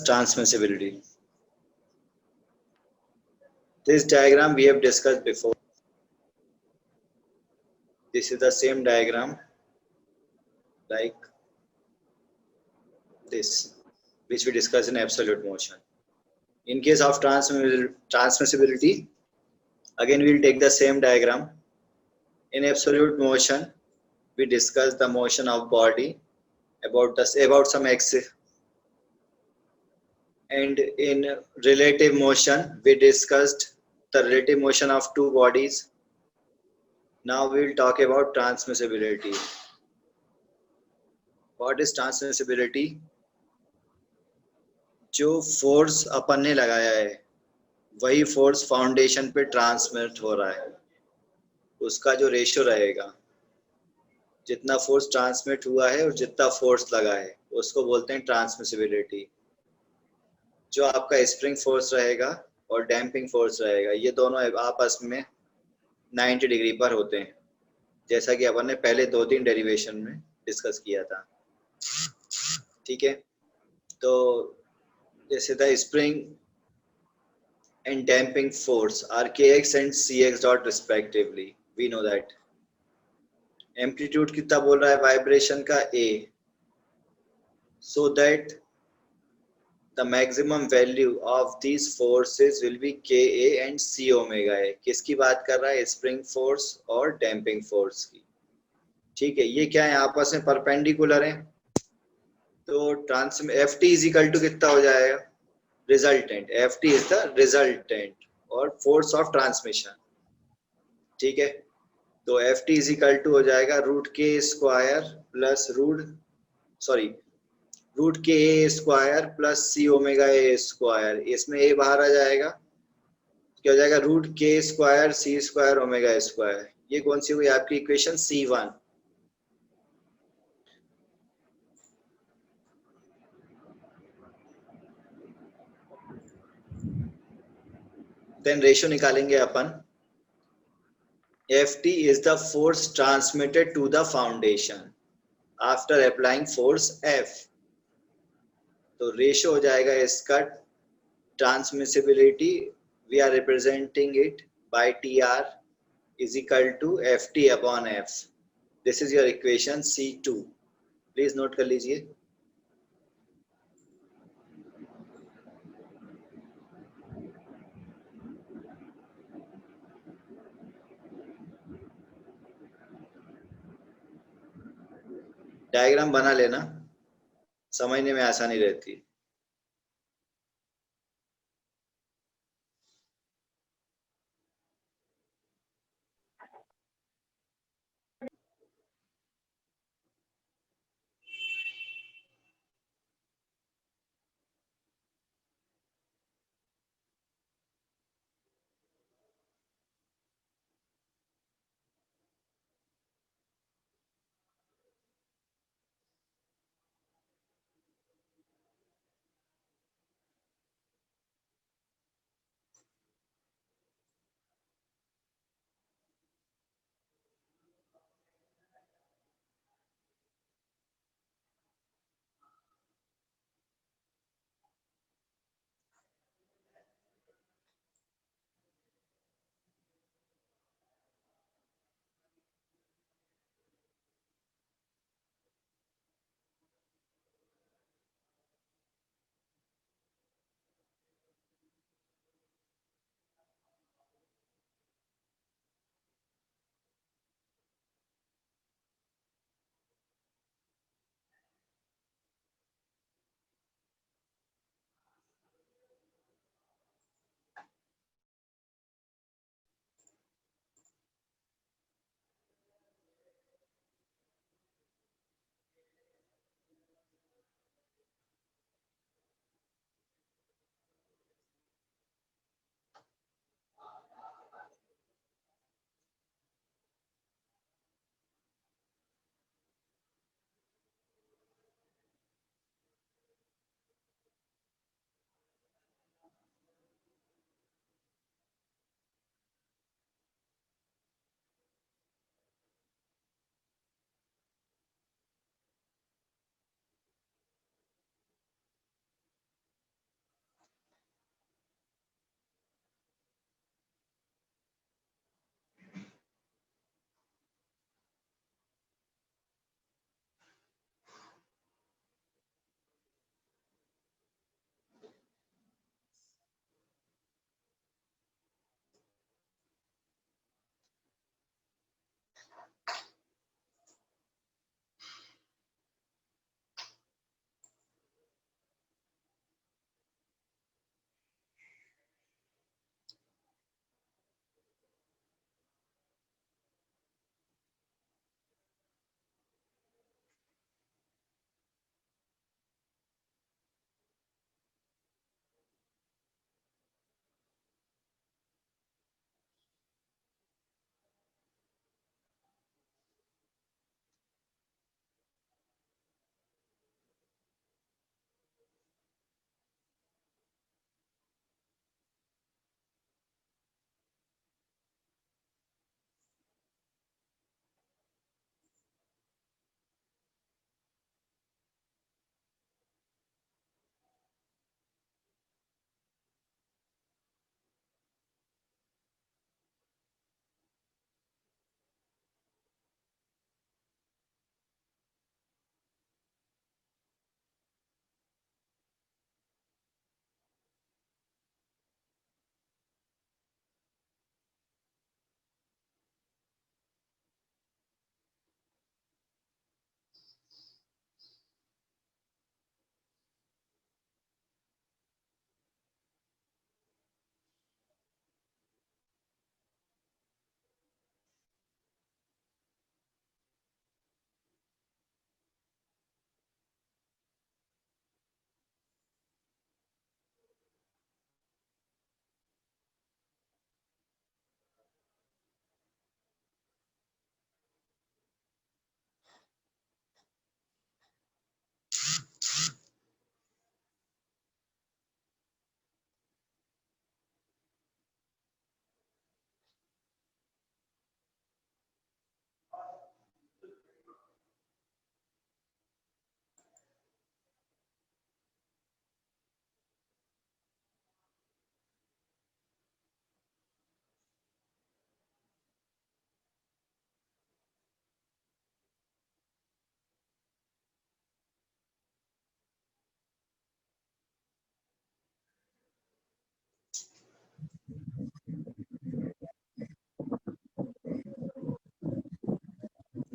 Transmissibility. This diagram we have discussed before. This is the same diagram like this, which we discussed in absolute motion. In case of transmissibility, again we will take the same diagram. In absolute motion, we discuss the motion of body about some x, and in relative motion we discussed the relative motion of two bodies. Now we will talk about transmissibility. What is transmissibility? जो force अपन ने लगाया है वही force foundation पे transmit हो रहा है, उसका जो रेशियो रहेगा, जितना फोर्स ट्रांसमिट हुआ है और जितना फोर्स लगा है उसको बोलते हैं ट्रांसमिसिबिलिटी। जो आपका स्प्रिंग फोर्स रहेगा और डैम्पिंग फोर्स रहेगा, ये दोनों आपस में 90 डिग्री पर होते हैं, जैसा कि अपन ने पहले 2-3 डेरिवेशन में डिस्कस किया था। ठीक है, तो जैसे the spring and damping force are kx and cx dot respectively. We know that. Amplitude कितना बोल रहा है वाइब्रेशन का a, so that the maximum value of these forces will be ka and c omega a. किसकी बात कर रहा है? स्प्रिंग फोर्स और डैम्पिंग फोर्स की। ठीक है, ये क्या है? आपस में परपेंडिकुलर है, तो Ft इज इक्वल टू कितना हो जाएगा? Resultant. Ft is the resultant और फोर्स ऑफ ट्रांसमिशन। ठीक है, तो Ft इज इक्वल टू हो जाएगा रूट के स्क्वायर प्लस रूट के A square plus C omega A square. इसमें ए बाहर आ जाएगा, क्या हो जाएगा? रूट के स्क्वायर सी स्क्वायर ओमेगा स्क्वायर। ये कौन सी हुई आपकी इक्वेशन? C1। देन रेशियो निकालेंगे अपन। Ft is the force transmitted to the foundation after applying force F। तो रेशियो हो जाएगा इसका transmissibility, we are representing it by TR is equal to Ft upon F। This is your equation C2। Please note कर लीजिए। Diagram बना लेना, समझने में आसानी रहती है।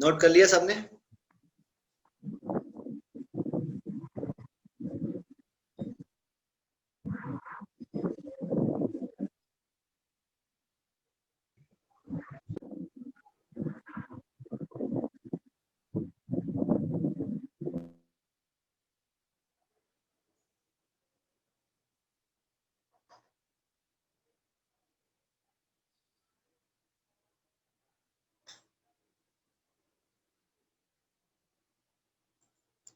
नोट कर लिया सबने?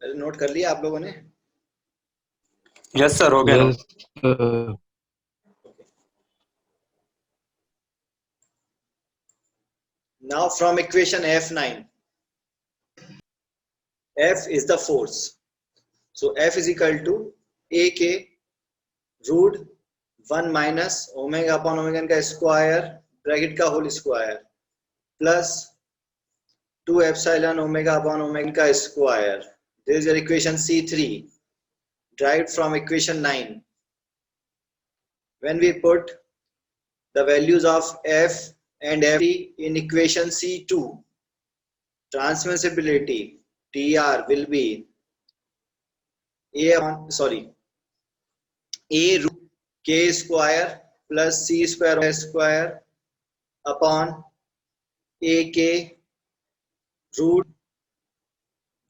अरे नोट कर लिया आप लोगों ने? यस सर, हो गया note. Yes. Now from equation F9, F is the force. So F is equal to AK root 1 minus omega upon omega n का स्क्वायर ब्रैकेट का whole square plus 2 epsilon omega upon omega n का square. This is your equation C3 derived from equation 9. When we put the values of F and Ft in equation C2, transmissibility Tr will be A root K square plus C square upon AK root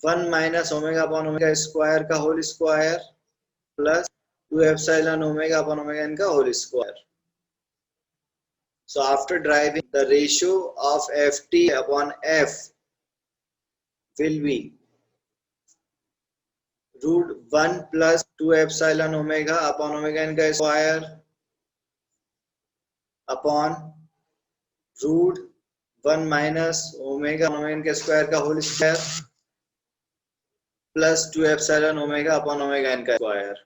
1 minus omega upon omega square का whole square plus 2 epsilon omega upon omega n का whole square. So after deriving, the ratio of Ft upon F will be root 1 plus 2 epsilon omega upon omega n का square upon root 1 minus omega upon omega n के square का whole square plus 2 epsilon omega upon omega n का square.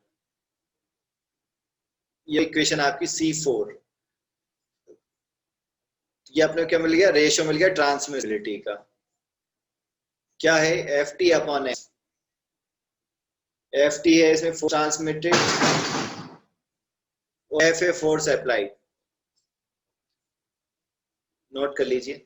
ये equation आपकी C4. ये अपने क्या मिल गया? रेशियो मिल गया ट्रांसमिसिबिलिटी का. क्या है? Ft upon F. Ft है इसमें फोर्स ट्रांसमिटेड और F है फोर्स अप्लाइड. नोट कर लीजिए.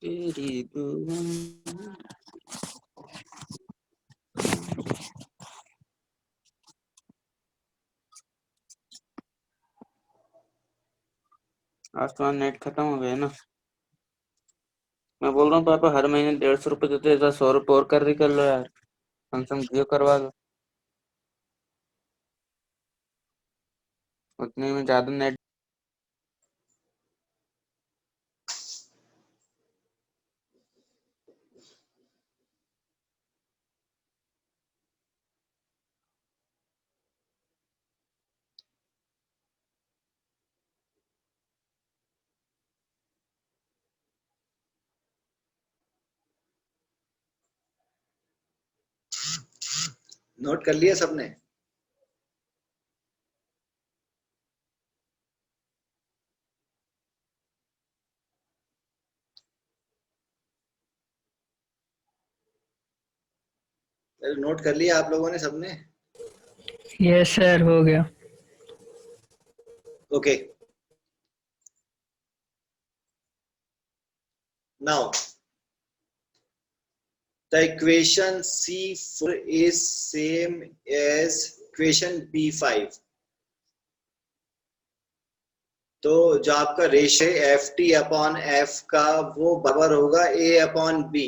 तेरी दुआ आज तो नेट खत्म हो गया ना। मैं बोल रहा हूँ पापा हर महीने 150 रुपए देते, 100 रुपए और कर लो यार, कम से कम जियो करवा दो, उतने में ज्यादा नेट। नोट कर लिया सबने? नोट कर लिया आप लोगों ने सबने? यस सर, हो गया। Okay, now the equation C4 is same as equation B5. तो जो आपका रेशियो है एफ टी अपॉन एफ का वो बराबर होगा A upon B,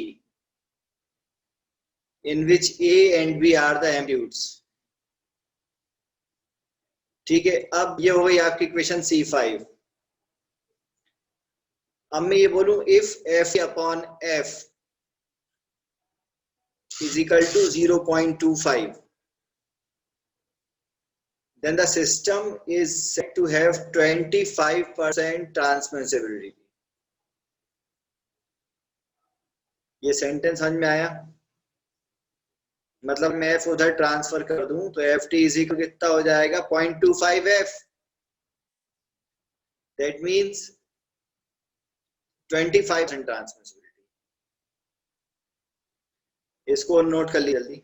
in which A and B are the amplitudes. ठीक है, अब ये हो गई आपकी इक्वेशन C5। अब मैं ये बोलूं if F upon F is equal to 0.25, then the system is said to have 25% transmissibility. ये सेंटेंस समझ में आया? मतलब मैं एफ उधर ट्रांसफर कर दूं तो एफ टी इज इक्वल कितना हो जाएगा? 0.25 एफ। That means 25% transmissibility. इसको नोट कर ली जल्दी।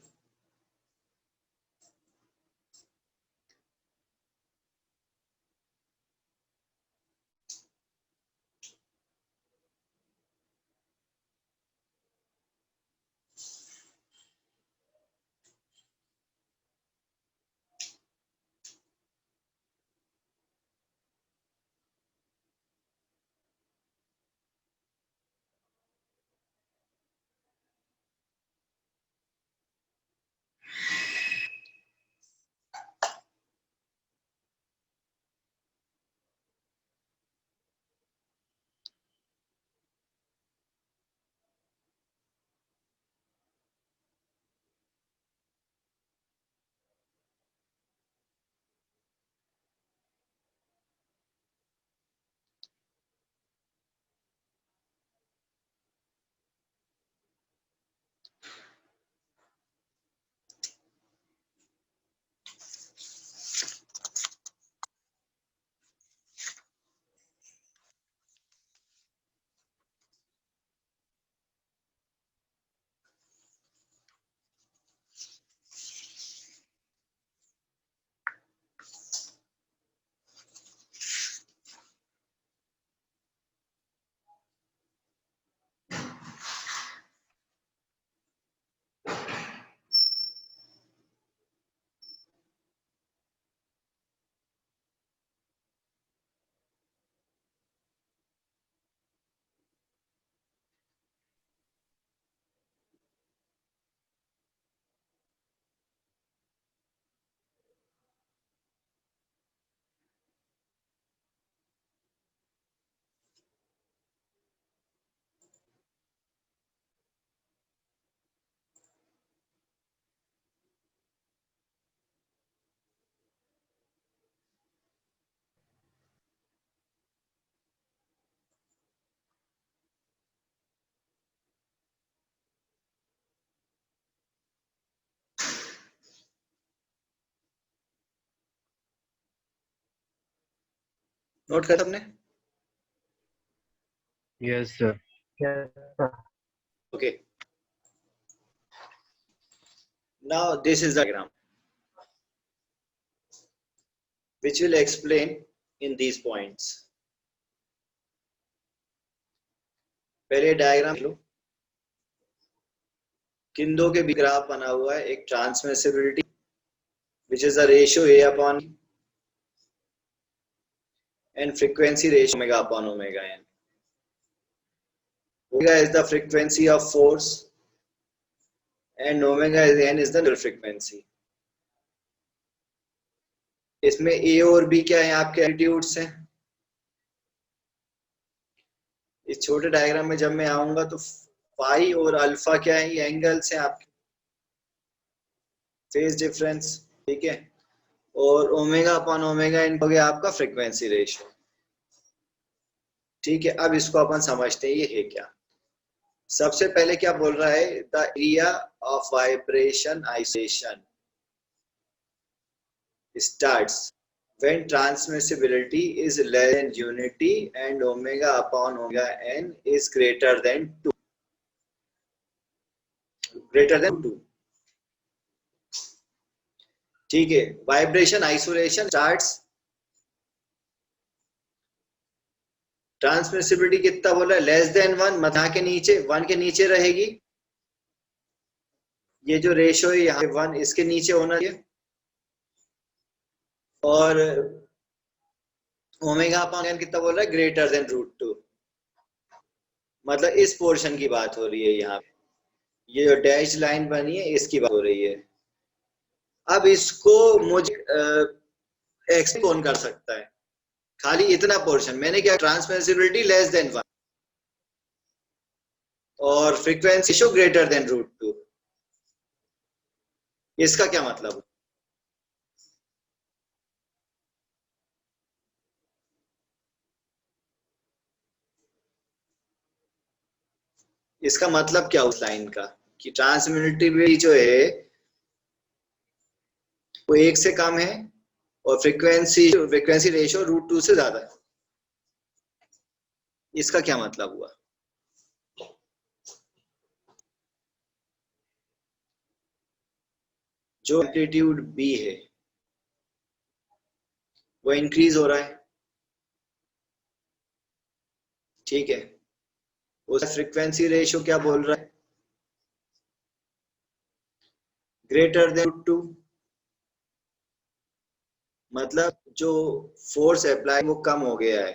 नोट कर सबने? Yes, sir. Okay, now this is the diagram which will explain in these points. पहले डायग्राम लो, किन दो के बीच ग्राफ बना हुआ है, एक transmissibility which is the ratio A upon and frequency ratio omega upon omega n. Omega is the frequency of force and omega n is the natural frequency. इसमें a और b क्या है, आपके एम्पलीट्यूड्स हैं. इस छोटे डायग्राम में जब मैं आऊंगा तो फाई और अल्फा क्या है, ये एंगल्स हैं आपके, फेज डिफरेंस. ठीक है. और ओमेगा अपॉन ओमेगा इन हो गया आपका फ्रीक्वेंसी रेशियो. ठीक है. अब इसको अपन समझते हैं ये है क्या. सबसे पहले क्या बोल रहा है, the area of vibration isolation starts when transmissibility is less than unity and omega upon omega n is greater than 2. ठीक है. वाइब्रेशन आइसोलेशन स्टार्ट्स, ट्रांसमिसिबिलिटी कितना बोला है, लेस देन 1, मतलब के नीचे 1 के नीचे रहेगी. ये जो रेशो है यहाँ 1 इसके नीचे होना चाहिए. और ओमेगा अपॉन एन कितना बोल रहा है, ग्रेटर देन √2. मतलब इस पोर्शन की बात हो रही है यहाँ पे. ये जो डैश लाइन बनी है इसकी बात हो रही है. अब इसको मुझे एक्सप्लेन कौन कर सकता है, खाली इतना पोर्शन. मैंने क्या, ट्रांसमिसिबिलिटी लेस देन 1 और फ्रीक्वेंसी रेशियो ग्रेटर देन √2. इसका क्या मतलब? इसका मतलब क्या उस लाइन का कि ट्रांसमिसिबिलिटी जो है वो 1 से कम है और फ्रीक्वेंसी रेशियो √2 से ज्यादा है. इसका क्या मतलब हुआ? जो एम्पलीट्यूड बी है वो इंक्रीज हो रहा है. ठीक है. उसका फ्रीक्वेंसी रेशियो क्या बोल रहा है, ग्रेटर देन √2. मतलब जो फोर्स अप्लाई वो कम हो गया है,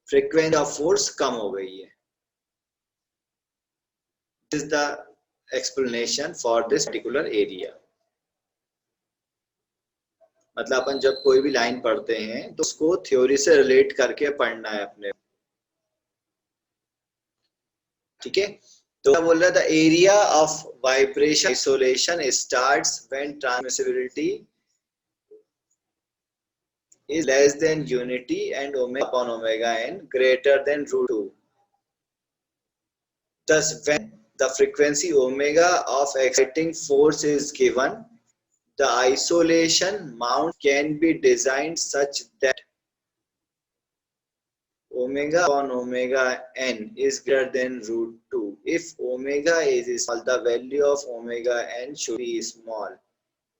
फ्रीक्वेंसी ऑफ फोर्स कम हो गई है. This is the explanation for this particular area. मतलब अपन जब कोई भी लाइन पढ़ते हैं तो उसको थ्योरी से रिलेट करके पढ़ना है अपने. ठीक है. तो क्या बोल रहा था, area of vibration isolation starts when transmissibility is less than unity and omega upon omega n greater than √2. Thus, when the frequency omega of exciting force is given, the isolation mount can be designed such that omega upon omega n is greater than √2. If omega is small, the value of omega n should be small,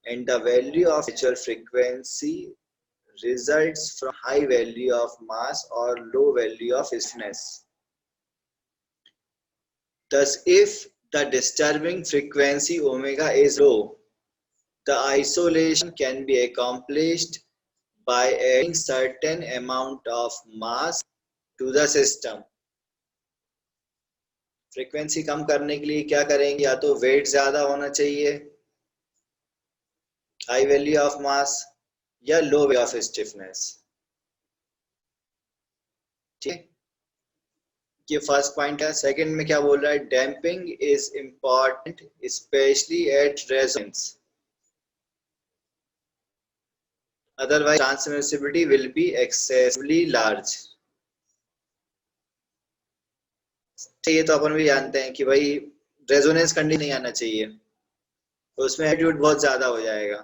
and the value of natural frequency results from high value of mass or low value of stiffness. Thus, if the disturbing frequency omega is low, the isolation can be accomplished by adding certain amount of mass to the system. Frequency कम करने के लिए क्या करेंगे, या तो wait ज्यादा होना चाहिए, हाई वैल्यू ऑफ मास, या लो वैल्यू ऑफ स्टिफनेस. ठीक है. ये फर्स्ट पॉइंट है. सेकंड में क्या बोल रहा है, damping is important specially at resonance, otherwise transmissibility will be excessively large. ये तो अपन भी जानते हैं कि भाई रेजोनेंस कंडीशन नहीं आना चाहिए, तो उसमें एम्पलीट्यूड बहुत ज्यादा हो जाएगा.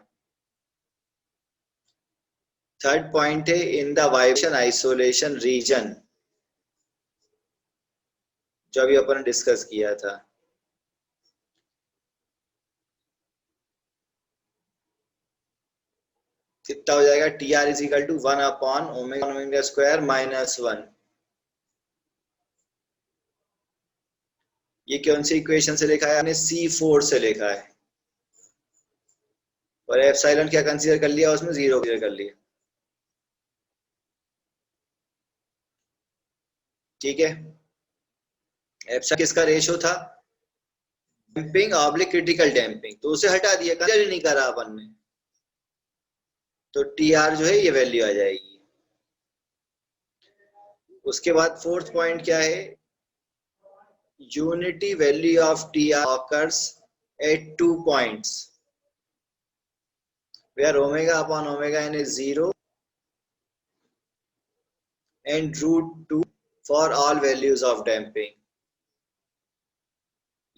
थर्ड पॉइंट है, in the vibration isolation region, जो अभी अपन ने डिस्कस किया था. कितना हो जाएगा, TR is equal to 1 upon omega square -1. ये कौन सी इक्वेशन से लिखा है? हमने C4 से लिखा है, और एप्सिलॉन क्या कंसीडर कर लिया उसमें? 0 कंसीडर कर लिया। ठीक है, एप्सिलॉन किसका रेशो था? डैम्पिंग ऑब्लिक क्रिटिकल डैम्पिंग, तो उसे हटा दिया, कंसीडर ही नहीं करा अपन ने, तो टीआर जो है ये वैल्यू आ जाएगी। उसके बाद फोर्थ पॉइंट क्या है? Unity value of TR occurs at 2 points where omega upon omega n is 0 and root 2 for all values of damping।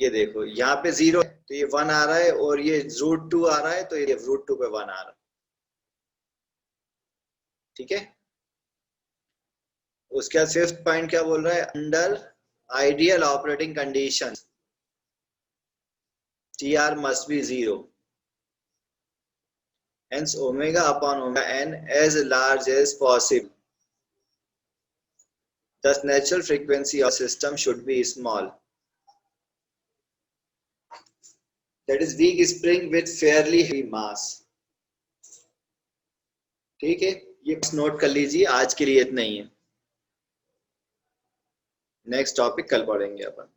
ये देखो यहाँ पे 0 है तो ये 1 आ रहा है, और ये रूट 2 आ रहा है तो ये रूट 2 पे 1 आ रहा है। ठीक है, उसके बाद फिफ्थ पॉइंट क्या बोल रहा है? Under ideal operating condition TR must be 0, hence omega upon omega n as large as possible, thus natural frequency of system should be small, that is weak spring with fairly heavy mass। ठीक है, ये बस note कर लीजिए, आज के लिए इतना ही है, नेक्स्ट टॉपिक कल पढ़ेंगे अपन।